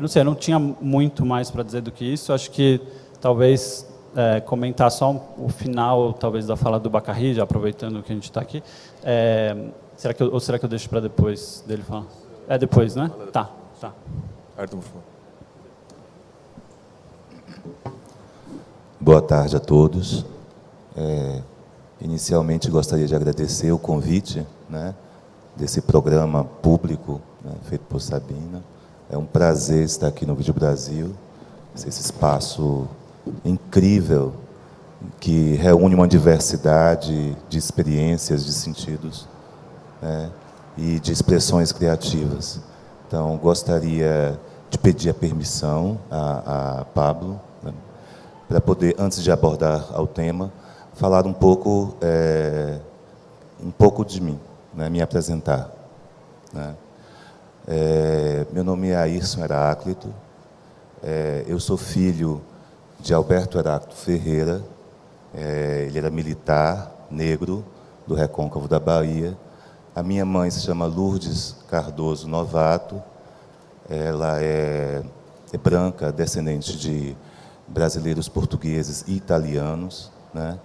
não sei, eu não tinha muito mais para dizer do que isso. Acho que talvez comentar só o final, talvez, da fala do Baccarri, já aproveitando que a gente está aqui. Será que eu deixo para depois dele falar? É depois, né? Tá. Ayrton, por favor. Boa tarde a todos. Inicialmente, gostaria de agradecer o convite, né, desse programa público, né, feito por Sabina. É um prazer estar aqui no Vídeo Brasil, esse espaço incrível que reúne uma diversidade de experiências, de sentidos, né, e de expressões criativas. Então, gostaria de pedir a permissão a Pablo, né, para poder, antes de abordar ao tema, falar um pouco de mim, né, me apresentar, né. Meu nome é Ayrton Heráclito, eu sou filho de Alberto Heráclito Ferreira, ele era militar, negro, do Recôncavo da Bahia. A minha mãe se chama Lourdes Cardoso Novato, ela é branca, descendente de brasileiros, portugueses e italianos, né?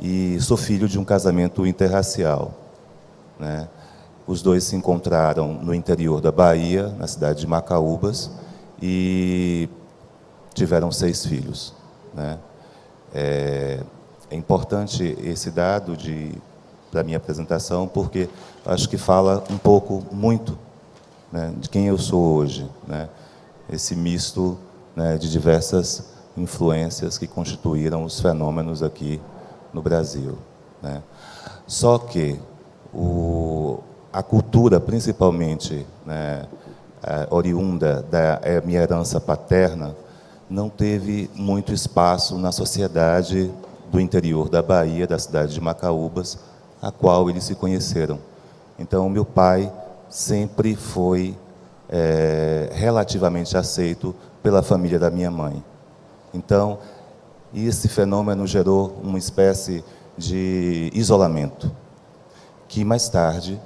E sou filho de um casamento interracial, né? Os dois se encontraram no interior da Bahia, na cidade de Macaúbas, e tiveram 6 filhos, né? É importante esse dado para minha apresentação, porque acho que fala um pouco, muito, né, de quem eu sou hoje, né? Esse misto, né, de diversas influências que constituíram os fenômenos aqui no Brasil, né? Só que a cultura, principalmente, né, oriunda da minha herança paterna, não teve muito espaço na sociedade do interior da Bahia, da cidade de Macaúbas, a qual eles se conheceram. Então, meu pai sempre foi relativamente aceito pela família da minha mãe. Então, esse fenômeno gerou uma espécie de isolamento, que mais tarde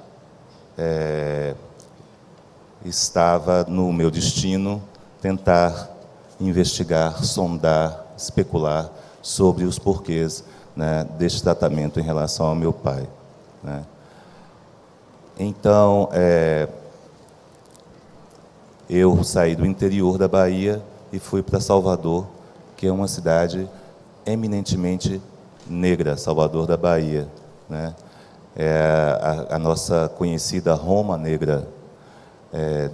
estava no meu destino tentar investigar, sondar, especular sobre os porquês, né, deste tratamento em relação ao meu pai, né? Então, eu saí do interior da Bahia e fui para Salvador, que é uma cidade eminentemente negra, Salvador da Bahia, né? A nossa conhecida Roma Negra,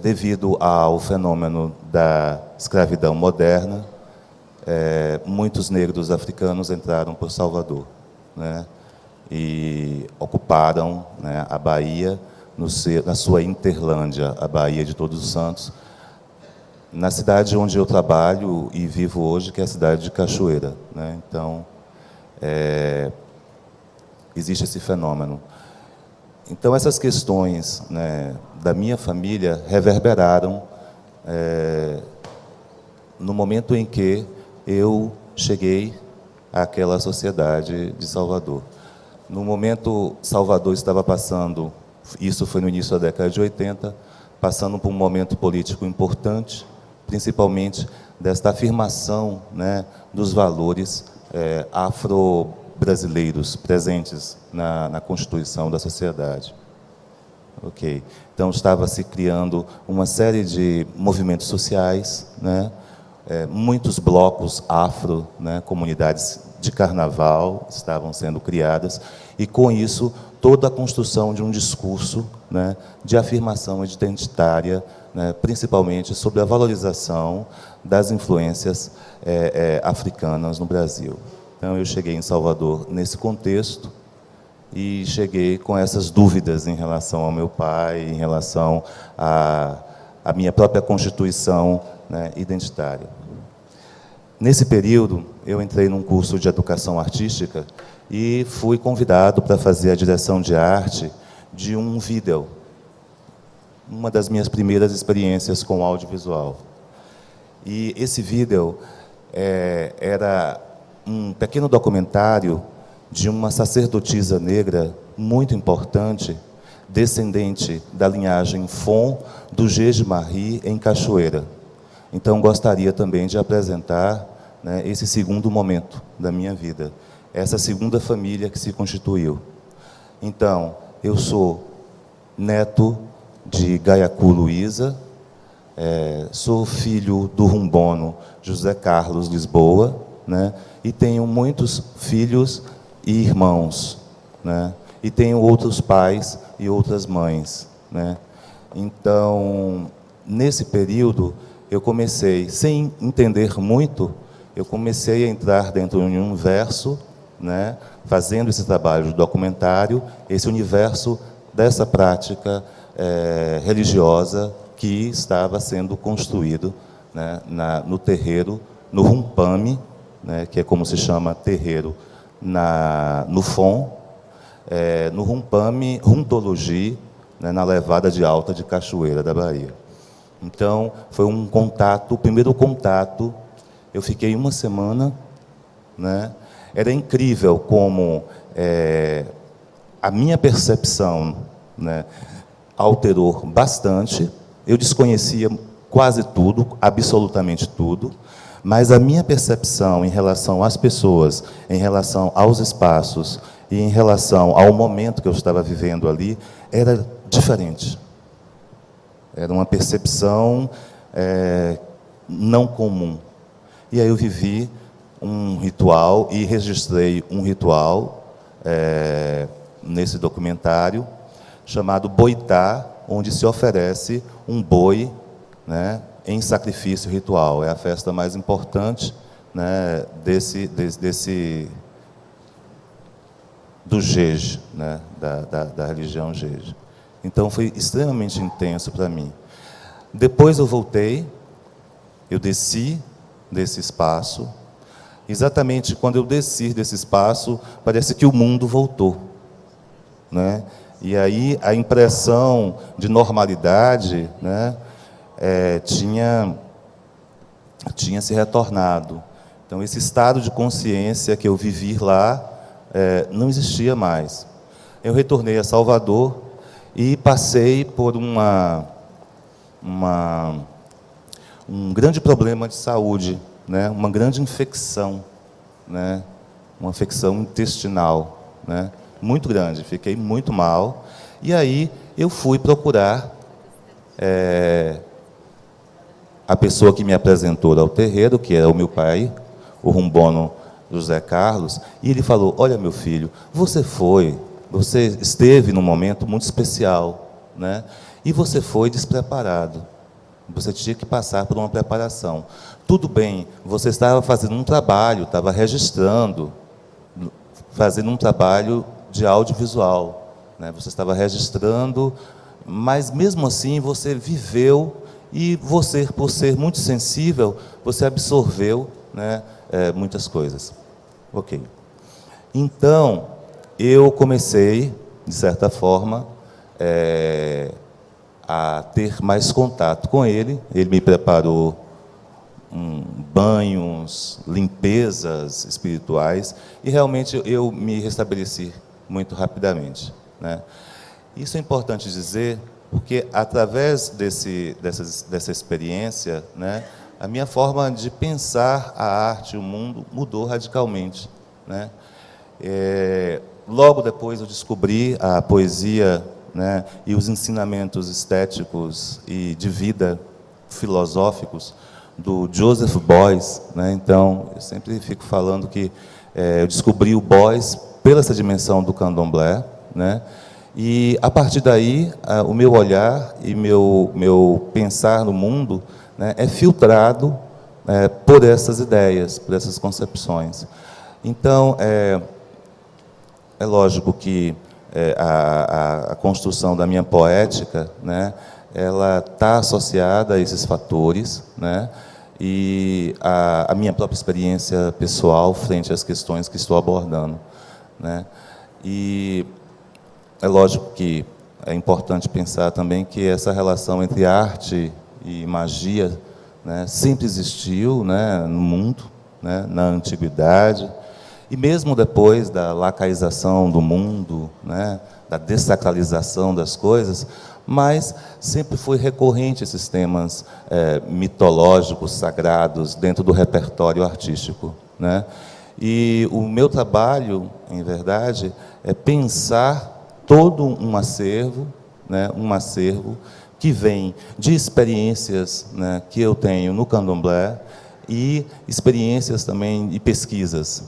devido ao fenômeno da escravidão moderna, muitos negros africanos entraram por Salvador, né, e ocuparam, né, a Bahia, na sua Interlândia, a Bahia de Todos os Santos, na cidade onde eu trabalho e vivo hoje, que é a cidade de Cachoeira, né? Então, existe esse fenômeno. Então, essas questões, né, da minha família reverberaram no momento em que eu cheguei àquela sociedade de Salvador. No momento, Salvador estava passando, isso foi no início da década de 80, passando por um momento político importante, principalmente desta afirmação, né, dos valores afro-brasileiros presentes na constituição da sociedade. Ok. Então, estava se criando uma série de movimentos sociais, né, muitos blocos afro, né, comunidades de carnaval estavam sendo criadas, e, com isso, toda a construção de um discurso, né, de afirmação identitária, né, principalmente sobre a valorização das influências africanas no Brasil. Então, eu cheguei em Salvador nesse contexto e cheguei com essas dúvidas em relação ao meu pai, em relação à minha própria constituição, né, identitária. Nesse período, eu entrei num curso de educação artística e fui convidado para fazer a direção de arte de um vídeo, uma das minhas primeiras experiências com audiovisual. E esse vídeo era um pequeno documentário de uma sacerdotisa negra muito importante, descendente da linhagem Fon do Jeje Marie, em Cachoeira. Então, gostaria também de apresentar, né, esse segundo momento da minha vida, essa segunda família que se constituiu. Então, eu sou neto de Gaiacu Luísa, sou filho do rumbono José Carlos Lisboa, né, e tenho muitos filhos e irmãos, né, e tenho outros pais e outras mães, né. Então, nesse período, eu comecei, sem entender muito, eu comecei a entrar dentro de um universo, né, fazendo esse trabalho de documentário, esse universo dessa prática religiosa que estava sendo construído, né, no terreiro, no Rumpame, né, que é como se chama terreiro no FON, no Rumpame, Runtologia, né, na Levada de Alta de Cachoeira da Bahia. Então, foi um contato, o primeiro contato, eu fiquei uma semana, né? Era incrível como a minha percepção, né, alterou bastante. Eu desconhecia quase tudo, absolutamente tudo, mas a minha percepção em relação às pessoas, em relação aos espaços e em relação ao momento que eu estava vivendo ali, era diferente. Era uma percepção não comum. E aí eu vivi um ritual e registrei um ritual nesse documentário chamado Boitá, onde se oferece um boi, né, em sacrifício ritual. É a festa mais importante, né, do Jeje, né, da religião Jeje. Então, foi extremamente intenso para mim. Depois eu voltei, eu desci desse espaço. Exatamente quando eu desci desse espaço, parece que o mundo voltou, né? E aí a impressão de normalidade, né, tinha se retornado. Então, esse estado de consciência que eu vivi lá não existia mais. Eu retornei a Salvador e passei por um grande problema de saúde, né? Uma grande infecção, né? Uma infecção intestinal, né? Muito grande, fiquei muito mal. E aí eu fui procurar a pessoa que me apresentou ao terreiro, que era o meu pai, o rumbono José Carlos, e ele falou: olha, meu filho, você esteve num momento muito especial, né? E você foi despreparado. Você tinha que passar por uma preparação. Tudo bem, você estava fazendo um trabalho, estava registrando, fazendo um trabalho de audiovisual, né? Você estava registrando, mas mesmo assim você viveu e você, por ser muito sensível, você absorveu, né, muitas coisas. Ok. Então, eu comecei, de certa forma, a ter mais contato com ele. Ele me preparou banhos, limpezas espirituais, e realmente eu me restabeleci muito rapidamente, né? Isso é importante dizer, porque através dessa experiência, né, a minha forma de pensar a arte e o mundo mudou radicalmente, né? Logo depois eu descobri a poesia, né, e os ensinamentos estéticos e de vida filosóficos do Joseph Beuys, né? Então, eu sempre fico falando que eu descobri o Beuys pela essa dimensão do candomblé, né? E, a partir daí, o meu olhar e meu pensar no mundo, né, é filtrado por essas ideias, por essas concepções. Então, é lógico que a construção da minha poética, né, ela está associada a esses fatores, né, e a minha própria experiência pessoal frente às questões que estou abordando, né. E é lógico que é importante pensar também que essa relação entre arte e magia, né, sempre existiu, né, no mundo, né, na antiguidade, e mesmo depois da lacaização do mundo, né, da dessacralização das coisas, mas sempre foi recorrente esses temas mitológicos, sagrados, dentro do repertório artístico, né? E o meu trabalho, em verdade, é pensar todo um acervo, né, um acervo que vem de experiências, né, que eu tenho no candomblé e experiências também e pesquisas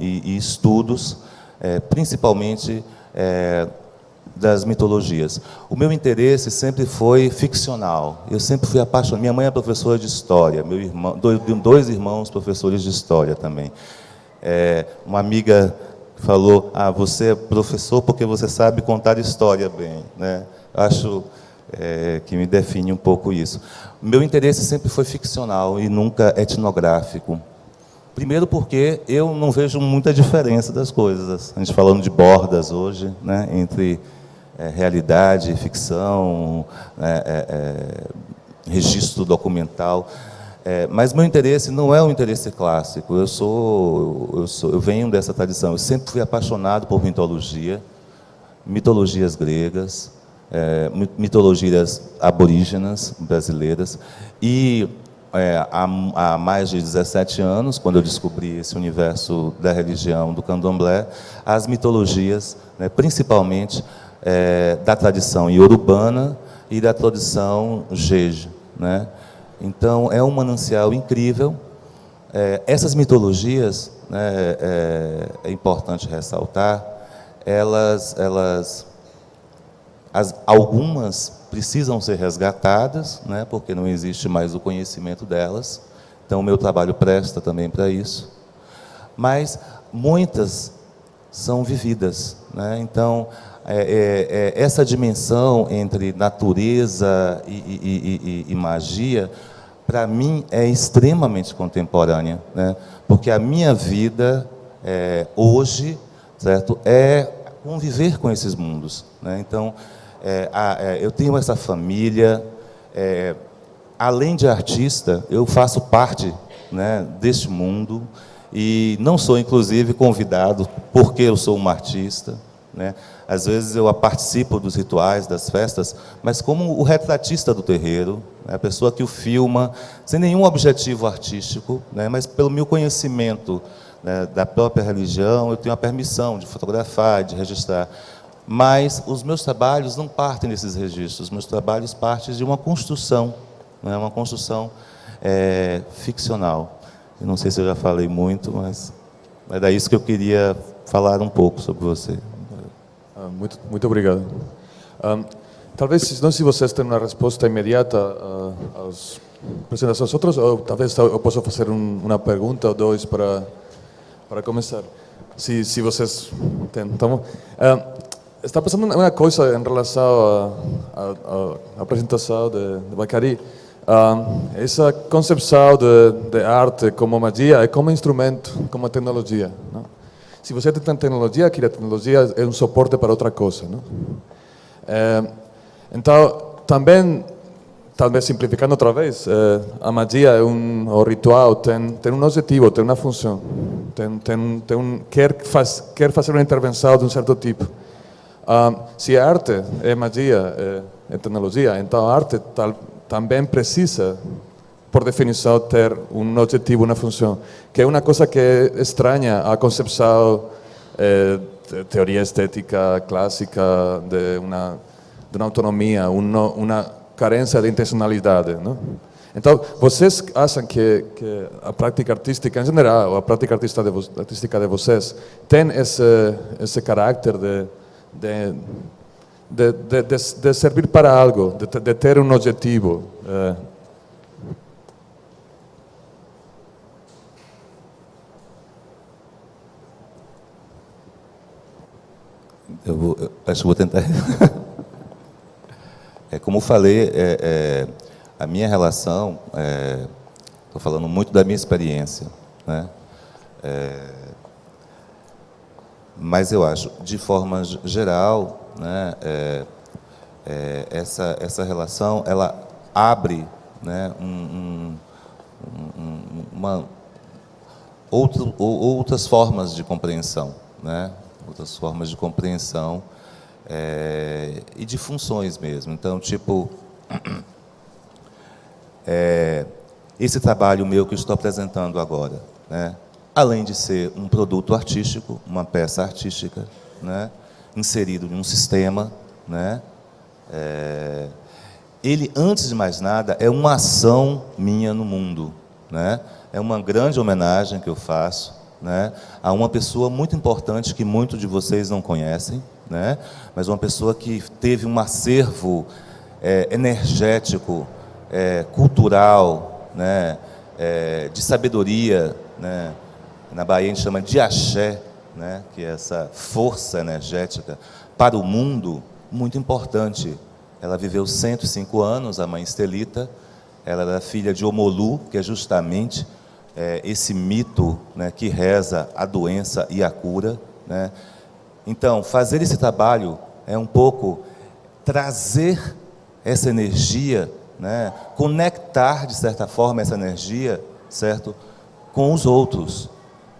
e estudos, principalmente das mitologias. O meu interesse sempre foi ficcional. Eu sempre fui apaixonado. Minha mãe é professora de história, meu irmão, dois irmãos professores de história também. Uma amiga falou: você é professor porque você sabe contar história bem, né? Acho que me define um pouco isso. Meu interesse sempre foi ficcional e nunca etnográfico. Primeiro porque eu não vejo muita diferença das coisas. A gente falando de bordas hoje, né, entre realidade e ficção, registro documental. Mas meu interesse não é um interesse clássico. Eu venho dessa tradição. Eu sempre fui apaixonado por mitologias gregas, mitologias aborígenas brasileiras. E há mais de 17 anos, quando eu descobri esse universo da religião do candomblé, as mitologias, né, principalmente da tradição iorubana e da tradição jeje, né? Então, é um manancial incrível. Essas mitologias, né, é importante ressaltar, algumas precisam ser resgatadas, né, porque não existe mais o conhecimento delas. Então, o meu trabalho presta também para isso. Mas muitas são vividas, né? Então, essa dimensão entre natureza e magia, para mim, é extremamente contemporânea, né? Porque a minha vida hoje, certo, é conviver com esses mundos, né? Então, eu tenho essa família, além de artista, eu faço parte, né, deste mundo, e não sou, inclusive, convidado porque eu sou um artista, né? Às vezes eu participo dos rituais, das festas, mas como o retratista do terreiro, né, a pessoa que o filma, sem nenhum objetivo artístico, né, mas pelo meu conhecimento, né, da própria religião, eu tenho a permissão de fotografar, de registrar. Mas os meus trabalhos não partem desses registros, os meus trabalhos partem de uma construção, né, uma construção ficcional. Eu não sei se eu já falei muito, mas era isso que eu queria falar um pouco sobre você. Muito obrigado. Talvez, não sei se vocês têm uma resposta imediata às apresentações outras, ou talvez eu possa fazer uma pergunta ou dois para começar. Se vocês têm. Então, está passando uma coisa em relação à apresentação de Bacari. Essa concepção de arte como magia e como instrumento, como tecnologia, não? Se você tem tecnologia, que a tecnologia é um suporte para outra coisa, não? Então, também, talvez simplificando outra vez, a magia o ritual tem um objetivo, tem uma função, quer fazer uma intervenção de um certo tipo. Se a arte é magia, é tecnologia, então a arte também precisa, por definição, ter um objetivo, uma função, que é uma coisa que é estranha à concepção teoria estética clássica de uma autonomia, uma carência de intencionalidade, não? Então, vocês acham que a prática artística em geral, a prática artística de vocês, tem esse caráter de servir para algo, de ter um objetivo? Eu acho que vou tentar. Como eu falei, a minha relação, estou falando muito da minha experiência, né? Mas eu acho, de forma geral, né, essa relação, ela abre, né, outras formas de compreensão, né? Outras formas de compreensão e de funções mesmo. Então, tipo, esse trabalho meu que eu estou apresentando agora, né, além de ser um produto artístico, uma peça artística, né, inserido em um sistema, né, ele, antes de mais nada, é uma ação minha no mundo, né? É uma grande homenagem que eu faço, né, a uma pessoa muito importante que muitos de vocês não conhecem, né, mas uma pessoa que teve um acervo energético, cultural, né, de sabedoria, né, na Bahia a gente chama de axé, né, que é essa força energética para o mundo, muito importante. Ela viveu 105 anos, a mãe Estelita. Ela era filha de Omolu, que é justamente esse mito, né, que reza a doença e a cura, né. Então, fazer esse trabalho é um pouco trazer essa energia, né, conectar, de certa forma, essa energia, certo, com os outros,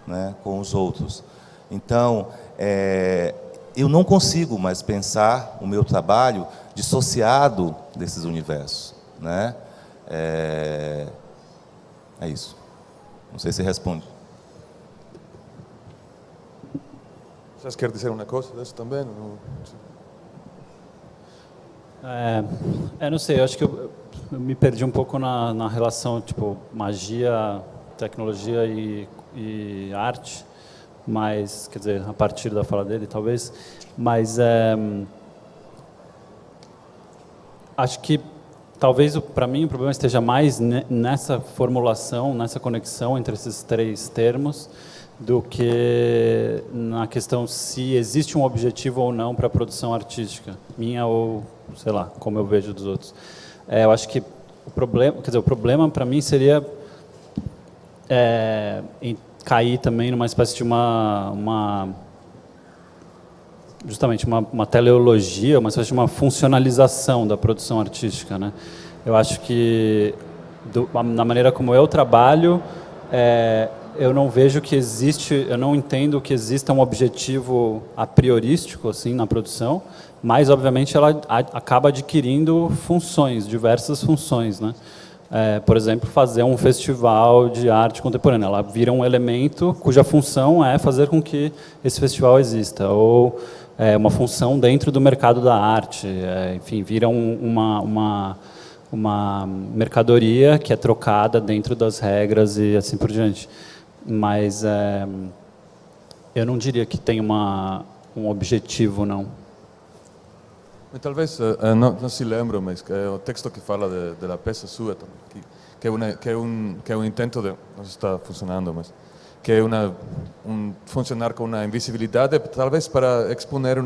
né, com os outros. Então, eu não consigo mais pensar o meu trabalho dissociado desses universos, né? É isso. Não sei se responde. Vocês querem dizer uma coisa disso também? Não sei, eu acho que eu me perdi um pouco na relação, tipo, magia, tecnologia e arte, mas, quer dizer, a partir da fala dele, talvez, mas acho que talvez, para mim, o problema esteja mais nessa formulação, nessa conexão entre esses três termos, do que na questão se existe um objetivo ou não para a produção artística, minha ou, sei lá, como eu vejo dos outros. Eu acho que o problema para mim seria cair também numa espécie de justamente uma teleologia, uma espécie de uma funcionalização da produção artística, né? Eu acho que, na maneira como eu trabalho, eu não vejo que existe, eu não entendo que exista um objetivo a priorístico assim, na produção, mas, obviamente, ela acaba adquirindo funções, diversas funções, né? Por exemplo, fazer um festival de arte contemporânea. Ela vira um elemento cuja função é fazer com que esse festival exista, ou uma função dentro do mercado da arte, enfim, vira uma mercadoria que é trocada dentro das regras e assim por diante. Mas eu não diria que tem um objetivo, não. Talvez, não se lembra, mas é o texto que fala da peça sua, que é um intento de, não está funcionando, mas que é funcionar com uma invisibilidade, talvez para exponer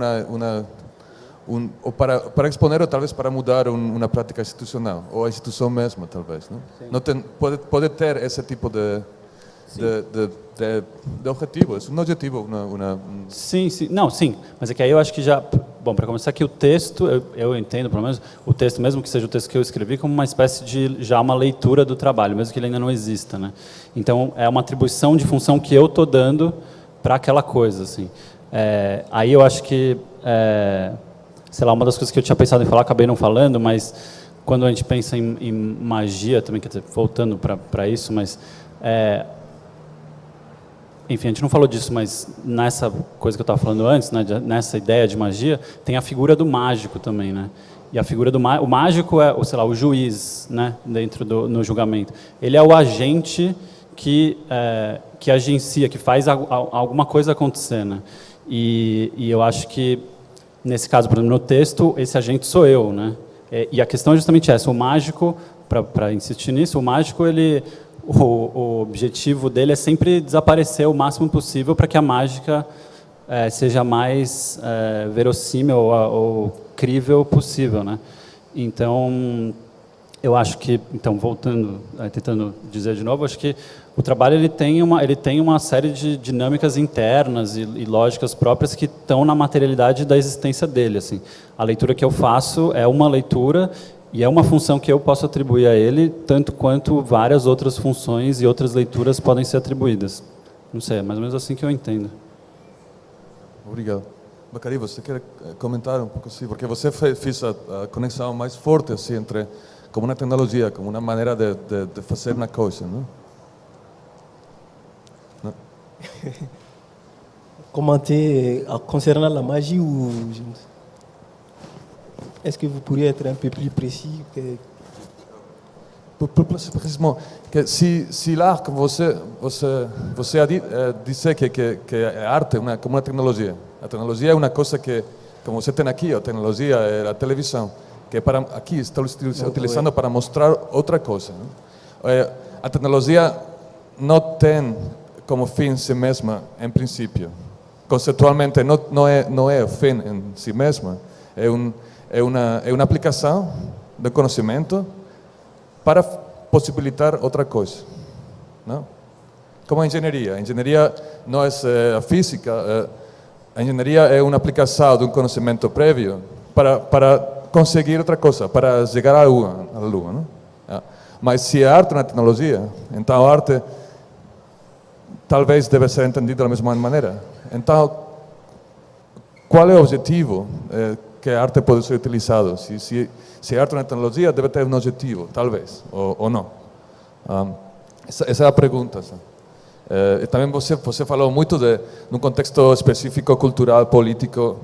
ou para exponer ou talvez para mudar uma prática institucional, ou a instituição mesma, talvez, não? Não pode ter esse tipo de objetivo, é um objetivo. Sim, não, sim, mas é que aí eu acho que já, bom, para começar aqui o texto, eu entendo, pelo menos, o texto, mesmo que seja o texto que eu escrevi, como uma espécie de, já uma leitura do trabalho, mesmo que ele ainda não exista, né? Então, é uma atribuição de função que eu estou dando para aquela coisa, assim. Aí eu acho que, sei lá, uma das coisas que eu tinha pensado em falar, acabei não falando, mas quando a gente pensa em magia também, quer dizer, voltando para isso, mas enfim, a gente não falou disso, mas nessa coisa que eu estava falando antes, né, nessa ideia de magia, tem a figura do mágico também, né? E a figura o mágico é, sei lá, o juiz, né, dentro no julgamento. Ele é o agente que agencia, que faz alguma coisa acontecer, né? E eu acho que nesse caso, por exemplo, no texto, esse agente sou eu, né? E a questão é justamente essa. O mágico, para insistir nisso, o mágico o objetivo dele é sempre desaparecer o máximo possível para que a mágica seja mais verossímil ou crível possível, né? Então, eu acho que, voltando, tentando dizer de novo, acho que o trabalho ele tem uma série de dinâmicas internas e lógicas próprias que estão na materialidade da existência dele, assim. A leitura que eu faço é uma leitura e é uma função que eu posso atribuir a ele, tanto quanto várias outras funções e outras leituras podem ser atribuídas. Não sei, é mais ou menos assim que eu entendo. Obrigado. Bacari, você quer comentar um pouco assim? Porque você fez a conexão mais forte assim, entre como uma tecnologia, como uma maneira de fazer uma coisa, não? Não? Commenter concernant la magie ou est-ce que vous pourriez être un peu plus précis Precisamente, que se l'arte, como você disse que a arte é como uma tecnologia. A tecnologia é uma coisa que, como você tem aqui, a tecnologia é a televisão, que para aqui está utilizando para mostrar outra coisa. A tecnologia não tem como fim em si mesma, em princípio. Conceitualmente não é o fim em si mesma. É uma aplicação do conhecimento para possibilitar outra coisa, não? Como a engenharia. A engenharia não é a física. A engenharia é uma aplicação de um conhecimento prévio para conseguir outra coisa, para chegar à Lua, não? Mas se a arte é uma tecnologia, então a arte talvez deve ser entendida da mesma maneira. Então, qual é o objetivo que a arte pode ser utilizada? Se a arte é uma tecnologia, deve ter um objetivo, talvez, ou não. Essa é a pergunta. E também você falou muito de um contexto específico, cultural, político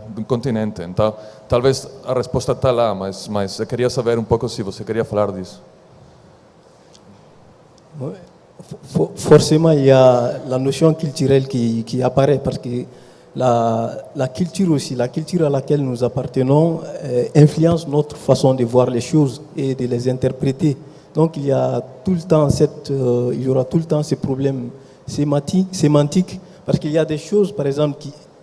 do continente. Então, talvez a resposta está lá, mas eu queria saber um pouco se você queria falar disso. Forcément, il y a la notion culturelle qui apparaît parce que la culture aussi, la culture à laquelle nous appartenons influence notre façon de voir les choses et de les interpréter. Donc il y a tout le temps il y aura tout le temps ces problèmes sémantiques parce qu'il y a des choses, par exemple,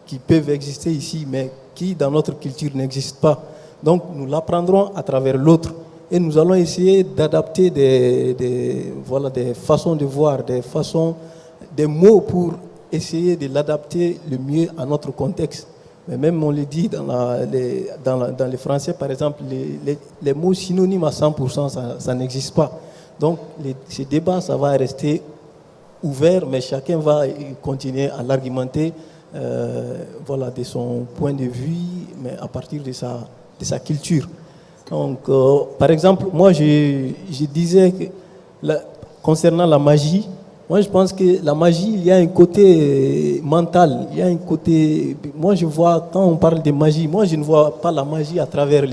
qui peuvent exister ici, mais qui dans notre culture n'existent pas. Donc nous l'apprendrons à travers l'autre. Et nous allons essayer d'adapter des façons de voir, des mots pour essayer de l'adapter le mieux à notre contexte. Mais même on le dit dans les français, par exemple, les mots synonymes à 100%, ça n'existe pas. Donc ce débat, ça va rester ouvert, mais chacun va continuer à l'argumenter de son point de vue, mais à partir de sa culture. Donc, par exemple, moi, je disais que concernant la magie, moi, je pense que la magie, il y a un côté mental, il y a un côté... Moi, je vois, quand on parle de magie, moi, je ne vois pas la magie à travers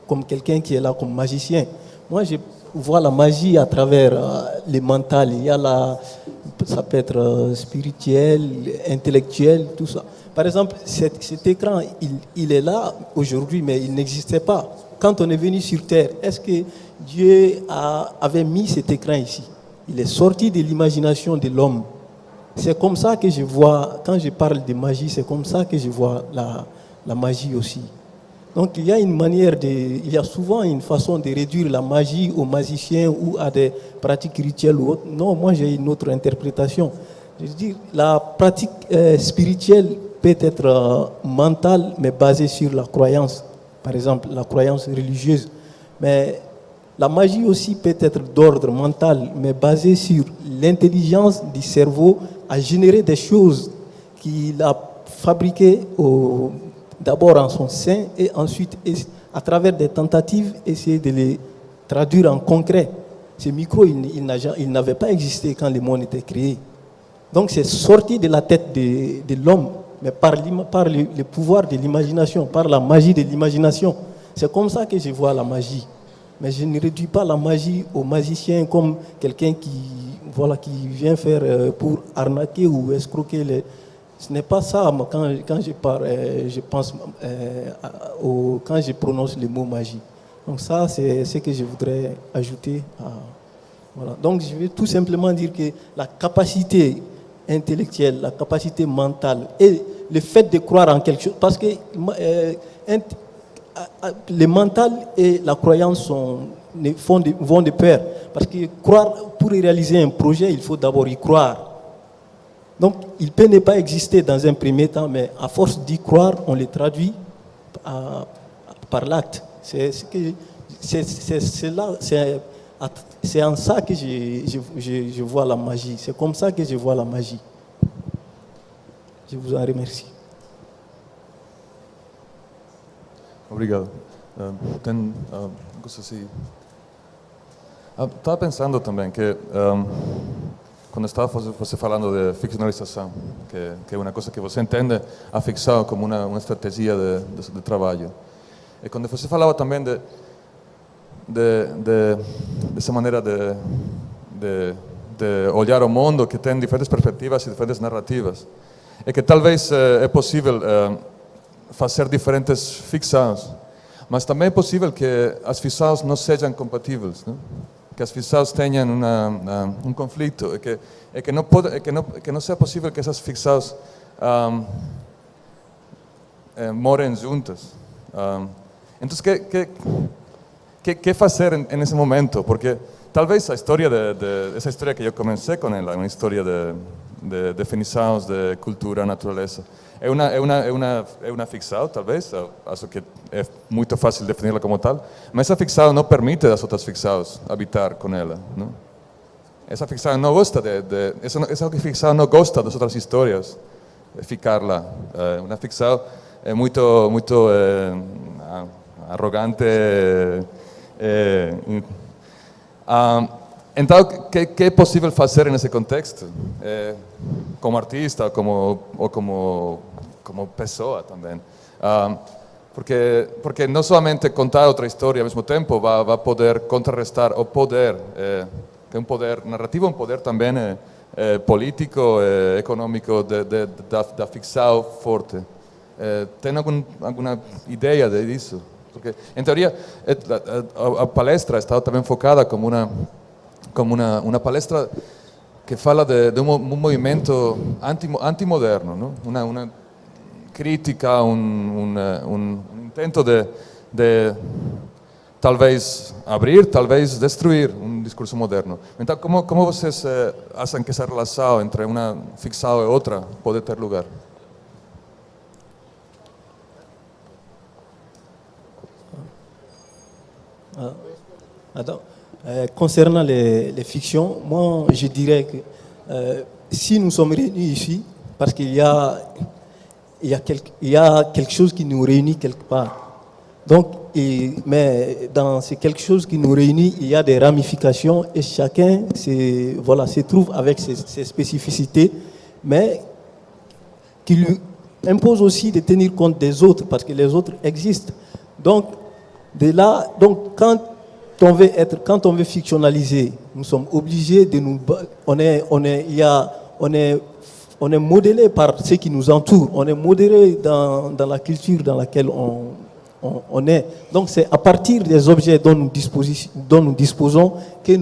comme quelqu'un qui est là comme magicien. Moi, je vois la magie à travers le mental. Il y a ça peut être spirituel, intellectuel, tout ça. Par exemple, cet écran, il est là aujourd'hui, mais il n'existait pas. Quand on est venu sur Terre, est-ce que Dieu avait mis cet écran ici? Il est sorti de l'imagination de l'homme. C'est comme ça que je vois, quand je parle de magie, c'est comme ça que je vois la magie aussi. Donc il y a souvent une façon de réduire la magie aux magiciens ou à des pratiques rituelles ou autres. Non, moi j'ai une autre interprétation. Je veux dire, la pratique spirituelle peut être mentale, mais basée sur la croyance. Par exemple, la croyance religieuse. Mais la magie aussi peut être d'ordre mental, mais basée sur l'intelligence du cerveau à générer des choses qu'il a fabriquées d'abord en son sein et ensuite, à travers des tentatives, essayer de les traduire en concret. Ce micro, il n'avait pas existé quand le monde était créé. Donc c'est sorti de la tête de l'homme, mais par le pouvoir de l'imagination, par la magie de l'imagination. C'est comme ça que je vois la magie. Mais je ne réduis pas la magie aux magiciens comme quelqu'un qui vient faire pour arnaquer ou escroquer. Ce n'est pas ça quand je parle, je pense, quand je prononce le mot magie. Donc ça, c'est ce que je voudrais ajouter. Voilà. Donc je vais tout simplement dire que la capacité intellectuelle, la capacité mentale et le fait de croire en quelque chose, parce que le mental et la croyance vont de pair. Parce que pour réaliser un projet, il faut d'abord y croire. Donc, il peut ne pas exister dans un premier temps, mais à force d'y croire, on le traduit par l'acte. C'est en ça que je vois la magie. C'est comme ça que je vois la magie. Je vous en remercie. Obrigado. Estava pensando também que quando estava você falando de ficcionalização, que é uma coisa que você entende a ficção como uma estratégia de trabalho. E quando você falava também dessa maneira de olhar o mundo que tem diferentes perspectivas e diferentes narrativas, é que talvez é possível fazer diferentes ficções, mas também é possível que as ficções não sejam compatíveis, não? Que as ficções tenham um conflito, que não seja possível que essas ficções morem juntas. Então, que fazer nesse momento? Porque talvez essa história que eu comecei com ela, uma história de definições de cultura, natureza, é uma ficção, talvez, acho que é muito fácil definir-la como tal, mas essa ficção não permite as outras ficções habitar com ela, não? Essa ficção não gosta essa ficção não gosta das outras histórias ficar lá. Uma ficção é muito arrogante. Então, o que é possível fazer nesse contexto? Como artista ou como pessoa também. Porque não somente contar outra história ao mesmo tempo vai poder contrarrestar o poder, que é um poder narrativo, um poder também político, econômico da ficção forte. Tem alguma ideia disso? Porque, em teoria, a palestra está também focada como uma palestra que fala de um movimento antimoderno, não? Uma crítica, um intento de talvez abrir, talvez destruir um discurso moderno. Então, como vocês acham que essa relação entre uma ficção e outra pode ter lugar? Concernant les fictions, moi je dirais que si nous sommes réunis ici, parce qu'il y a quelque chose qui nous réunit quelque part. Donc, mais dans ces quelque chose qui nous réunit, il y a des ramifications et chacun se trouve avec ses spécificités, mais qui lui impose aussi de tenir compte des autres parce que les autres existent. Donc, de là, quand on veut fictionnaliser, nous sommes obligés de nous, on est modélé par ce qui nous entoure, on est modéré dans la culture dans laquelle on est. Donc c'est à partir des objets dont nous disposons qui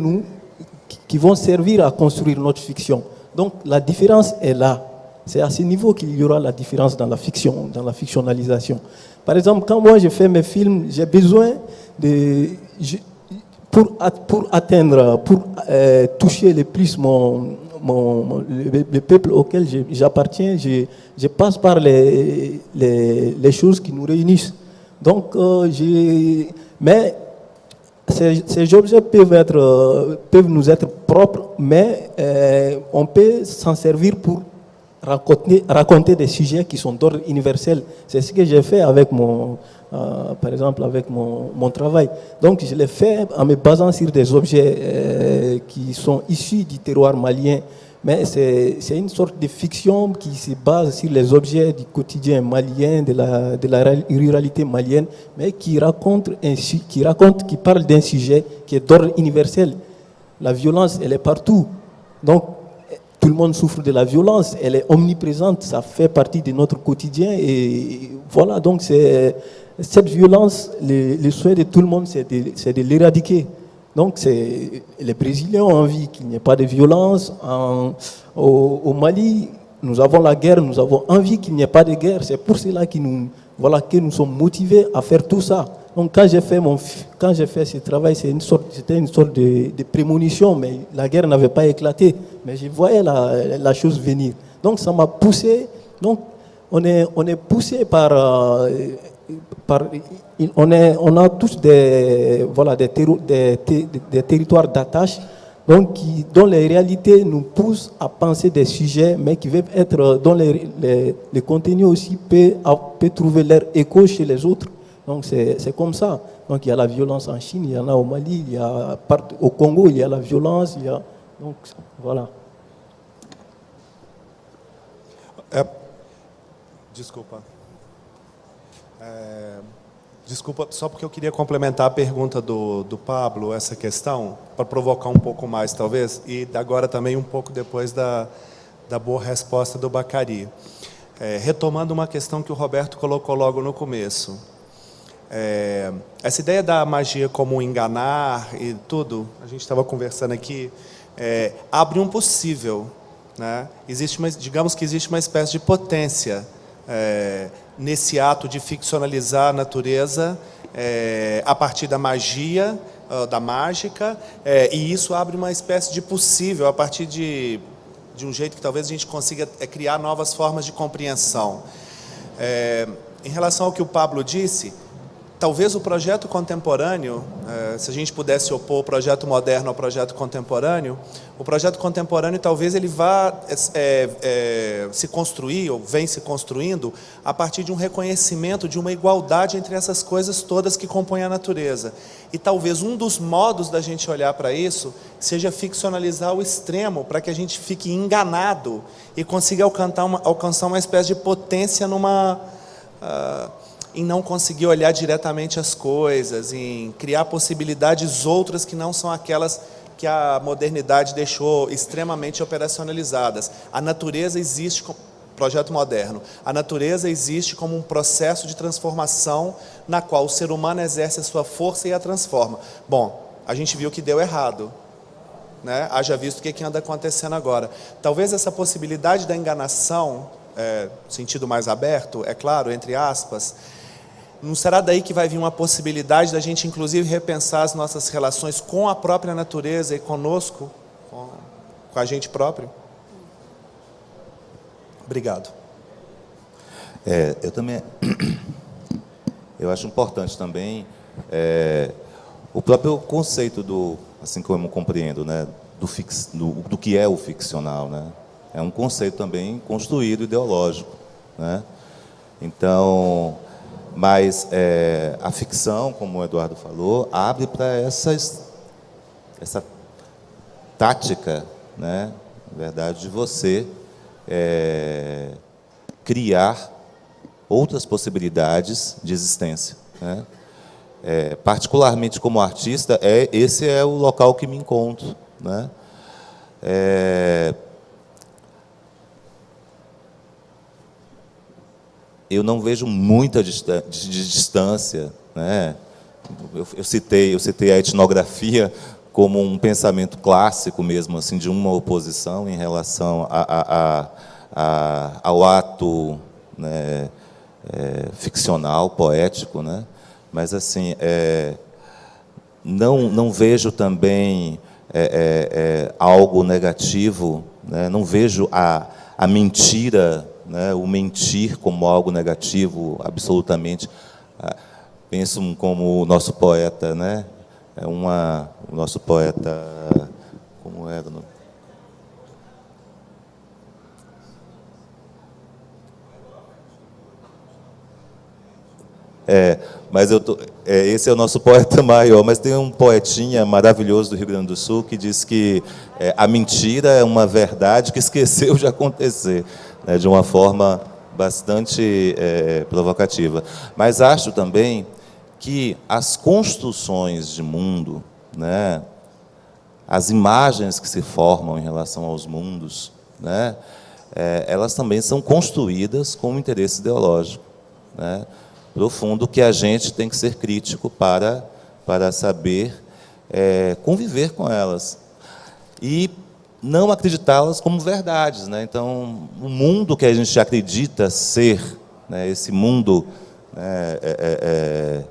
vont servir à construire notre fiction. Donc la différence est là. C'est à ce niveau qu'il y aura la différence dans la fiction, dans la fictionnalisation. Par exemple, quand moi je fais mes films, j'ai besoin pour atteindre, pour toucher le plus le peuple auquel j'appartiens, je passe par les choses qui nous réunissent. Donc, mais ces objets peuvent nous être propres, mais on peut s'en servir pour raconter des sujets qui sont d'ordre universel. C'est ce que j'ai fait avec par exemple avec mon travail. Donc je l'ai fait en me basant sur des objets qui sont issus du terroir malien. Mais c'est une sorte de fiction qui se base sur les objets du quotidien malien, de la ruralité malienne, mais qui parle d'un sujet qui est d'ordre universel. La violence, elle est partout. Donc tout le monde souffre de la violence, elle est omniprésente, ça fait partie de notre quotidien. Et voilà, donc cette violence, le souhait de tout le monde, c'est de l'éradiquer. Donc les Brésiliens ont envie qu'il n'y ait pas de violence. Au Mali, nous avons la guerre, nous avons envie qu'il n'y ait pas de guerre. C'est pour cela que nous sommes motivés à faire tout ça. Donc quand j'ai fait ce travail, c'était une sorte de prémonition, mais la guerre n'avait pas éclaté. Mais je voyais la chose venir. Donc ça m'a poussé. Donc on est poussé on a tous des territoires d'attache, donc dont les réalités nous poussent à penser des sujets, mais qui peuvent être dont les contenus aussi peut trouver leur écho chez les autres. Donc c'est comme ça. Donc il y a la violence en Chine, il y en a au Mali, il y a au Congo, il y a la violence, il y a... Donc voilà. Desculpa. Desculpa, só porque eu queria complementar a pergunta do Pablo, essa questão, para provocar um pouco mais, talvez, e agora também um pouco depois da boa resposta do Bacari. Retomando uma questão que o Roberto colocou logo no começo. Essa ideia da magia como enganar e tudo, a gente estava conversando aqui, abre um possível, né? Digamos que existe uma espécie de potência nesse ato de ficcionalizar a natureza a partir da magia, da mágica, e isso abre uma espécie de possível a partir de um jeito que talvez a gente consiga criar novas formas de compreensão. Em relação ao que o Pablo disse, talvez o projeto contemporâneo, se a gente pudesse opor o projeto moderno ao projeto contemporâneo, o projeto contemporâneo talvez ele vá se construir, ou vem se construindo, a partir de um reconhecimento de uma igualdade entre essas coisas todas que compõem a natureza. E talvez um dos modos da gente olhar para isso seja ficcionalizar o extremo, para que a gente fique enganado e consiga alcançar uma espécie de potência em não conseguir olhar diretamente as coisas, em criar possibilidades outras que não são aquelas que a modernidade deixou extremamente operacionalizadas. A natureza existe, projeto moderno, a natureza existe como um processo de transformação na qual o ser humano exerce a sua força e a transforma. Bom, a gente viu que deu errado, né? Haja visto o que anda acontecendo agora. Talvez essa possibilidade da enganação, sentido mais aberto, é claro, entre aspas, não será daí que vai vir uma possibilidade da gente, inclusive, repensar as nossas relações com a própria natureza e conosco, com a gente próprio? Obrigado. Eu também... Eu acho importante também o próprio conceito assim como eu compreendo, né, do que é o ficcional, né? É um conceito também construído ideológico, né? Então... Mas a ficção, como o Eduardo falou, abre para essa tática, né, na verdade, de você criar outras possibilidades de existência, né? Particularmente como artista, esse é o local que me encontro, né? Eu não vejo muita distância, né? Eu citei a etnografia como um pensamento clássico mesmo, assim, de uma oposição em relação ao ato, né, ficcional, poético, né? Mas assim, não vejo também algo negativo, né? Não vejo a mentira, né, o mentir como algo negativo, absolutamente. Penso como o nosso poeta, né? O nosso poeta, como era? Mas esse é o nosso poeta maior, mas tem um poetinha maravilhoso do Rio Grande do Sul que diz que a mentira é uma verdade que esqueceu de acontecer, né, de uma forma bastante provocativa. Mas acho também que as construções de mundo, né, as imagens que se formam em relação aos mundos, né, elas também são construídas com um interesse ideológico, né, profundo, que a gente tem que ser crítico para saber conviver com elas e não acreditá-las como verdades, né? Então, o mundo que a gente acredita ser, né, esse mundo, né,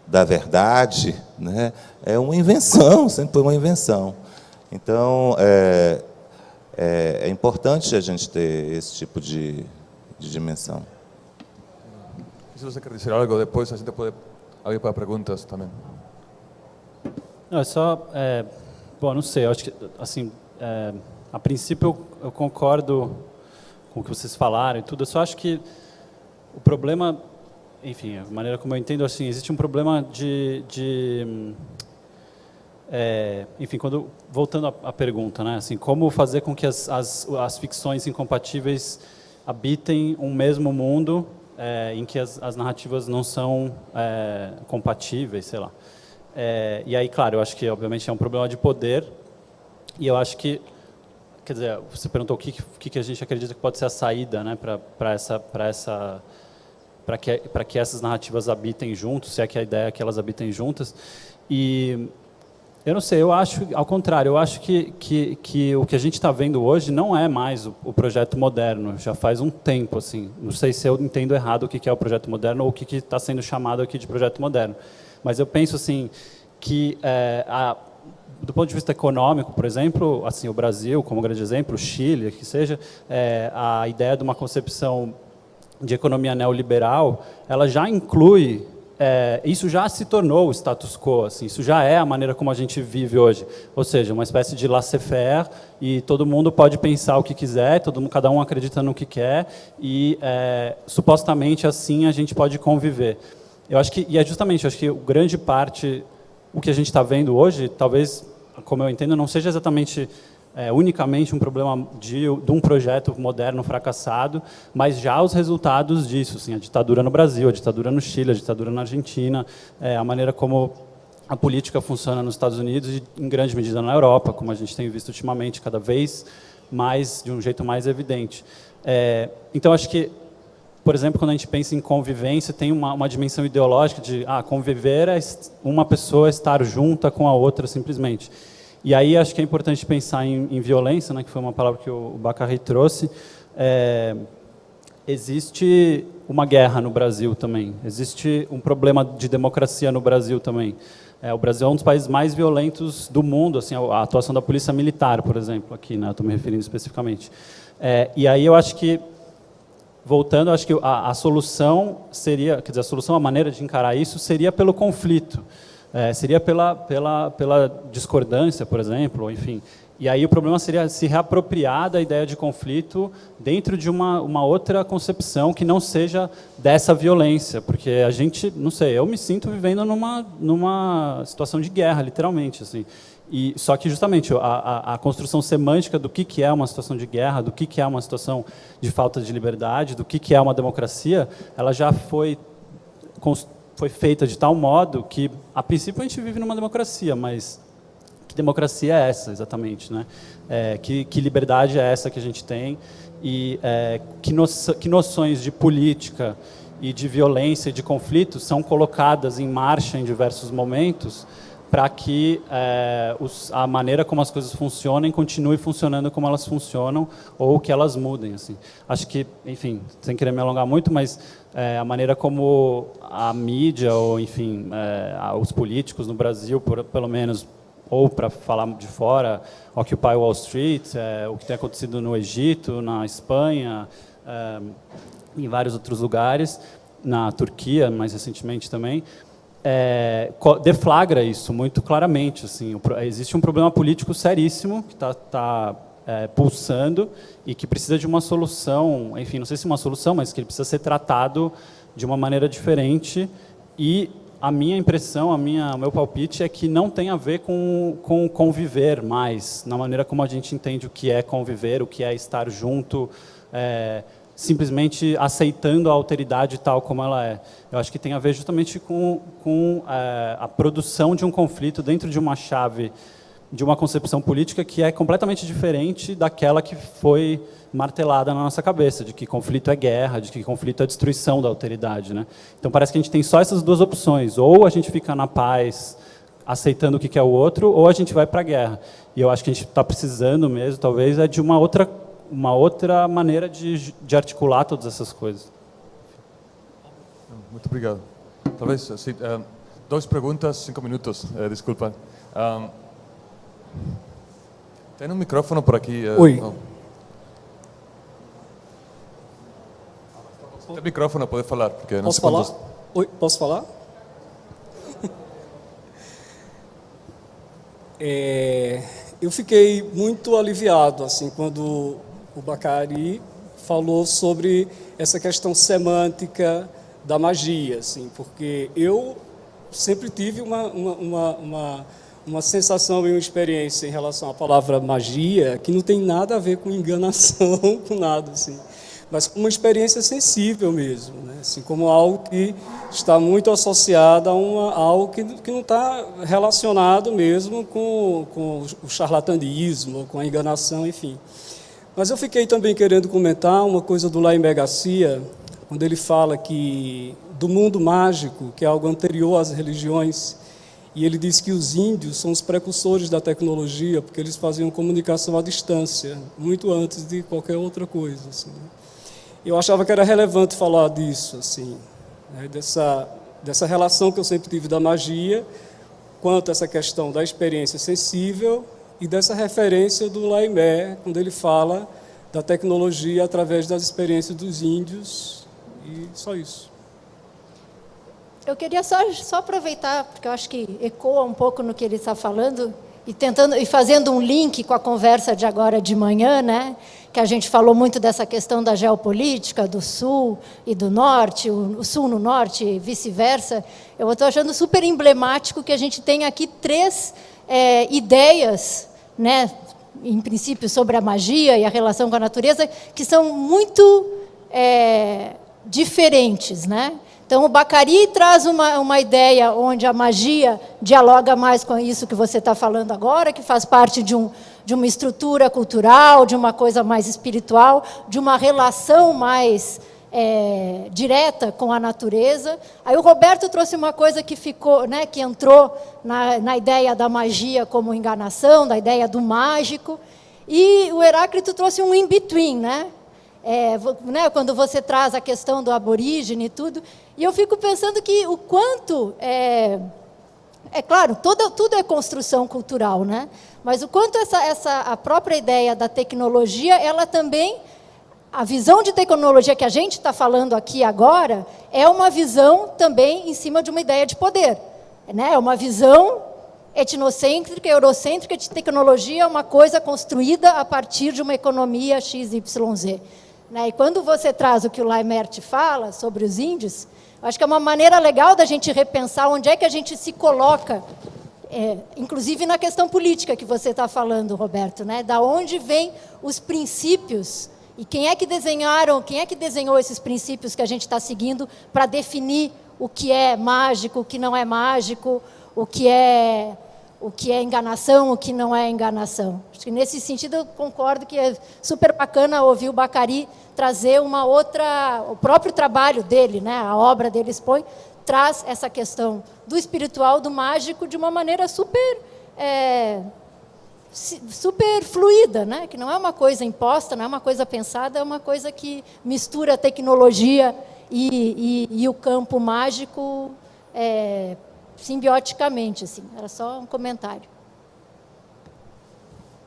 da verdade, né, é uma invenção, sempre foi uma invenção. Então, é importante a gente ter esse tipo de dimensão. Se você quer dizer algo depois, a gente pode abrir para perguntas também. Não, é só... bom, não sei, eu acho que, assim, a princípio eu concordo com o que vocês falaram e tudo, eu só acho que o problema enfim, a maneira como eu entendo, assim, existe um problema enfim, voltando à pergunta, né, assim, como fazer com que as ficções incompatíveis habitem um mesmo mundo em que as narrativas não são compatíveis, sei lá. E aí, claro, eu acho que, obviamente, é um problema de poder, e eu acho que, quer dizer, você perguntou o que a gente acredita que pode ser a saída, né, para que essas narrativas habitem juntos, se é que a ideia é que elas habitem juntas. E eu não sei, eu acho, ao contrário, eu acho que o que a gente está vendo hoje não é mais o projeto moderno, já faz um tempo, assim. Não sei se eu entendo errado o que é o projeto moderno ou o que está sendo chamado aqui de projeto moderno. Mas eu penso, assim, que do ponto de vista econômico, por exemplo, assim, o Brasil, como grande exemplo, o Chile, que seja, a ideia de uma concepção de economia neoliberal, ela já inclui, isso já se tornou o status quo, assim, isso já é a maneira como a gente vive hoje, ou seja, uma espécie de laissez-faire, e todo mundo pode pensar o que quiser, cada um acredita no que quer, e supostamente assim a gente pode conviver. Eu acho que, e é justamente, eu acho que grande parte, o que a gente está vendo hoje, talvez, como eu entendo, não seja exatamente unicamente um problema de um projeto moderno fracassado, mas já os resultados disso, assim, a ditadura no Brasil, a ditadura no Chile, a ditadura na Argentina, a maneira como a política funciona nos Estados Unidos e, em grande medida, na Europa, como a gente tem visto ultimamente, cada vez mais, de um jeito mais evidente. Então, acho que, por exemplo, quando a gente pensa em convivência, tem uma dimensão ideológica de conviver é uma pessoa estar junta com a outra, simplesmente. E aí acho que é importante pensar em violência, né, que foi uma palavra que o Bacari trouxe. Existe uma guerra no Brasil também, existe um problema de democracia no Brasil também. O Brasil é um dos países mais violentos do mundo, assim, a atuação da polícia militar, por exemplo, aqui, né, estou me referindo especificamente. E aí eu acho que, voltando, acho que a solução seria, quer dizer, a maneira de encarar isso seria pelo conflito. Seria pela discordância, por exemplo, enfim. E aí o problema seria se reapropriar da ideia de conflito dentro de uma outra concepção que não seja dessa violência, porque a gente, não sei, eu me sinto vivendo numa situação de guerra, literalmente, assim. E só que justamente a construção semântica do que é uma situação de guerra, do que é uma situação de falta de liberdade, do que é uma democracia, ela já foi feita de tal modo que, a princípio, a gente vive numa democracia, mas que democracia é essa, exatamente, né? Que liberdade é essa que a gente tem e que noções de política e de violência e de conflito são colocadas em marcha em diversos momentos para que a maneira como as coisas funcionem continue funcionando como elas funcionam ou que elas mudem, assim. Acho que, enfim, sem querer me alongar muito, mas a maneira como a mídia ou, enfim, os políticos no Brasil, pelo menos, ou para falar de fora, Occupy Wall Street, o que tem acontecido no Egito, na Espanha, em vários outros lugares, na Turquia, mais recentemente também, deflagra isso muito claramente. Assim, existe um problema político seríssimo que está pulsando e que precisa de uma solução, enfim, não sei se uma solução, mas que ele precisa ser tratado de uma maneira diferente. E a minha impressão, o meu palpite é que não tem a ver com conviver mais, na maneira como a gente entende o que é conviver, o que é estar junto, simplesmente aceitando a alteridade tal como ela é. Eu acho que tem a ver justamente com a produção de um conflito dentro de uma chave, de uma concepção política que é completamente diferente daquela que foi martelada na nossa cabeça, de que conflito é guerra, de que conflito é destruição da alteridade, né? Então parece que a gente tem só essas duas opções, ou a gente fica na paz, aceitando o que é o outro, ou a gente vai para a guerra. E eu acho que a gente está precisando mesmo, talvez, de uma outra maneira de articular todas essas coisas. Muito obrigado. Talvez, assim, 2 perguntas, 5 minutos, desculpa. Tem um microfone por aqui. Oi. Tem microfone, pode falar. Porque não Posso sei falar? quantos... Oi, posso falar? Eu fiquei muito aliviado assim quando o Bacari falou sobre essa questão semântica da magia, assim, porque eu sempre tive uma sensação e uma experiência em relação à palavra magia que não tem nada a ver com enganação, com nada, assim, mas com uma experiência sensível mesmo, né? Assim, como algo que está muito associado a algo que não está relacionado mesmo com o charlatanismo, com a enganação, enfim. Mas eu fiquei também querendo comentar uma coisa do Laimé Garcia, quando ele fala que do mundo mágico, que é algo anterior às religiões, e ele diz que os índios são os precursores da tecnologia, porque eles faziam comunicação à distância, muito antes de qualquer outra coisa. Assim. Eu achava que era relevante falar disso, assim, né, dessa relação que eu sempre tive da magia, quanto a essa questão da experiência sensível e dessa referência do Laimé, quando ele fala da tecnologia através das experiências dos índios, e só isso. Eu queria só aproveitar, porque eu acho que ecoa um pouco no que ele está falando, e fazendo um link com a conversa de agora de manhã, né, que a gente falou muito dessa questão da geopolítica, do Sul e do Norte, o Sul no Norte e vice-versa. Eu estou achando super emblemático que a gente tem aqui 3 ideias, né, em princípio, sobre a magia e a relação com a natureza, que são muito diferentes, né? Então, o Bacari traz uma ideia onde a magia dialoga mais com isso que você está falando agora, que faz parte de uma estrutura cultural, de uma coisa mais espiritual, de uma relação mais direta com a natureza. Aí o Roberto trouxe uma coisa que ficou, né, que entrou na ideia da magia como enganação, da ideia do mágico, e o Heráclito trouxe um in-between, né? Quando você traz a questão do aborígene e tudo, e eu fico pensando que o quanto, claro, tudo é construção cultural, né? Mas o quanto a própria ideia da tecnologia, ela também, a visão de tecnologia que a gente está falando aqui agora, é uma visão também em cima de uma ideia de poder, né? É uma visão etnocêntrica, eurocêntrica de tecnologia, é uma coisa construída a partir de uma economia XYZ. E quando você traz o que o Laimert fala sobre os índios, acho que é uma maneira legal da gente repensar onde é que a gente se coloca, inclusive na questão política que você está falando, Roberto, né? Da onde vêm os princípios e quem é que desenhou esses princípios que a gente está seguindo para definir o que é mágico, o que não é mágico, o que é enganação, o que não é enganação. Acho que nesse sentido eu concordo que é super bacana ouvir o Bacari trazer o próprio trabalho dele, né, a obra dele expõe, traz essa questão do espiritual, do mágico, de uma maneira super fluida, né, que não é uma coisa imposta, não é uma coisa pensada, é uma coisa que mistura a tecnologia e o campo mágico simbioticamente, assim. Era só um comentário.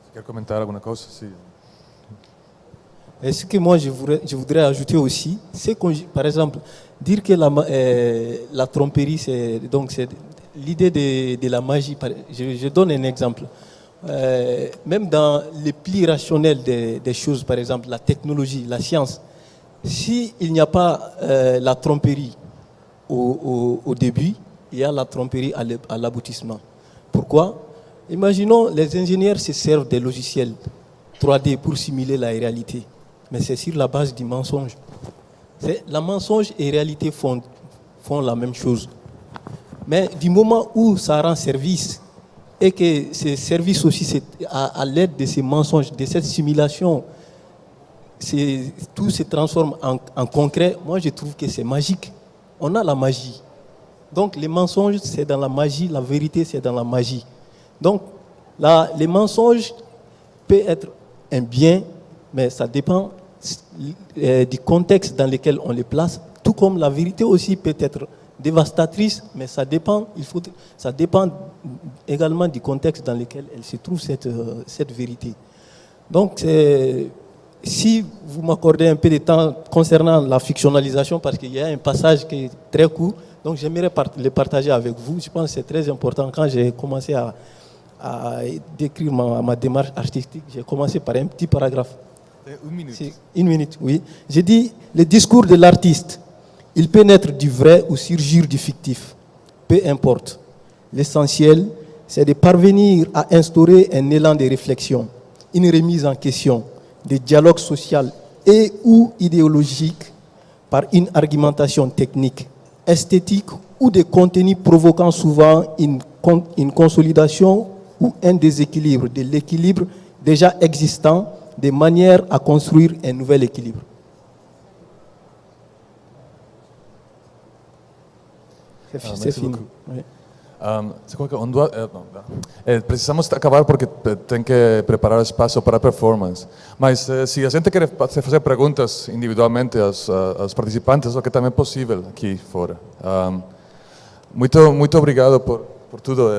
Você quer comentar alguma coisa? Sim. Ce que moi je voudrais ajouter aussi, c'est par exemple dire que la tromperie, c'est l'idée de la magie. Je donne un exemple. Même dans les plis rationnels des choses, par exemple la technologie, la science, s'il n'y a pas la tromperie au début, il y a la tromperie à l'aboutissement. Pourquoi? Imaginons les ingénieurs se servent des logiciels 3D pour simuler la réalité, mais c'est sur la base du mensonge. La mensonge et la réalité font la même chose. Mais du moment où ça rend service, et que ce service aussi, c'est à l'aide de ces mensonges, de cette simulation, tout se transforme en concret, moi je trouve que c'est magique. On a la magie. Donc les mensonges, c'est dans la magie, la vérité, c'est dans la magie. Donc là, les mensonges peuvent être un bien, mais ça dépend du contexte dans lequel on les place, tout comme la vérité aussi peut être dévastatrice, mais ça dépend également du contexte dans lequel elle se trouve, cette vérité. Donc si vous m'accordez un peu de temps concernant la fictionnalisation, parce qu'il y a un passage qui est très court, donc j'aimerais le partager avec vous. Je pense que c'est très important. Quand j'ai commencé à décrire ma démarche artistique, j'ai commencé par un petit paragraphe. Une minute. Une minute, oui. J'ai dit le discours de l'artiste. Il peut naître du vrai ou surgir du fictif. Peu importe. L'essentiel, c'est de parvenir à instaurer un élan de réflexion, une remise en question, de dialogue social et ou idéologique par une argumentation technique, esthétique ou de contenu provoquant souvent une consolidation ou un déséquilibre de l'équilibre déjà existant de manière à construire un nouvel équilibre. C'est fini. Oui. Precisamos acabar porque tem que preparar espaço para a performance. Mas se a gente quer fazer perguntas individualmente aos participantes, o que também é possível aqui fora. Muito obrigado por tudo,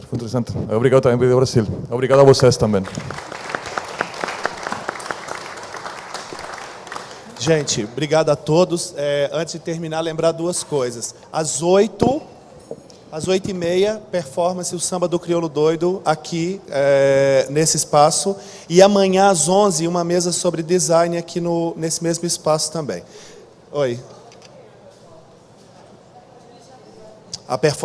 foi interessante. Obrigado também pelo Brasil. Obrigado a vocês também. Gente, obrigado a todos. Antes de terminar, lembrar duas coisas. Às 8h30, performance o Samba do Crioulo Doido aqui nesse espaço. E amanhã às 11h, uma mesa sobre design aqui nesse mesmo espaço também. Oi.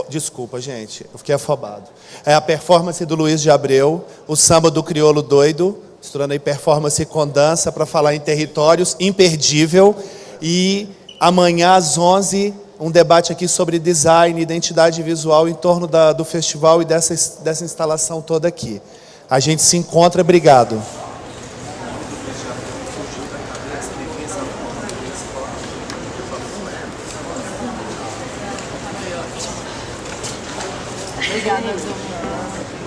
Desculpa, gente, eu fiquei afobado. É a performance do Luiz de Abreu, o Samba do Crioulo Doido, misturando aí performance com dança para falar em territórios, imperdível. E amanhã às 11h, um debate aqui sobre design, identidade visual em torno do festival e dessa instalação toda aqui. A gente se encontra, obrigado. Obrigada, Zé.